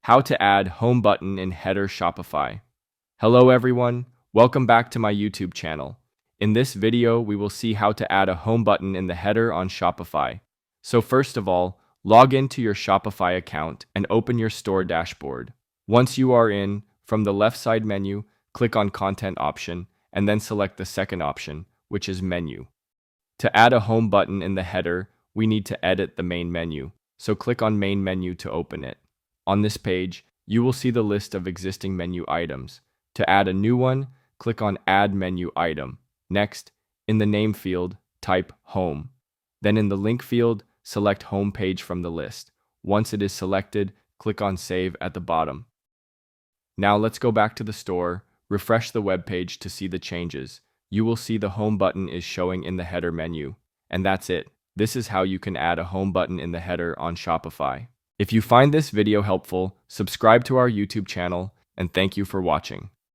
How to add home button in Header Shopify. Hello everyone, welcome back to my YouTube channel. In this video, we will see how to add a home button in the header on Shopify. So first of all, log into your Shopify account and open your store dashboard. Once you are in, from the left side menu, click on Content option and then select the second option, which is Menu. To add a home button in the header, we need to edit the main menu, so click on Main Menu to open it. On this page, you will see the list of existing menu items. To add a new one, click on Add Menu Item. Next, in the name field, type Home. Then in the link field, select Home Page from the list. Once it is selected, click on Save at the bottom. Now let's go back to the store, refresh the web page to see the changes. You will see the Home button is showing in the header menu. And that's it. This is how you can add a home button in the header on Shopify. If you find this video helpful, subscribe to our YouTube channel, and thank you for watching.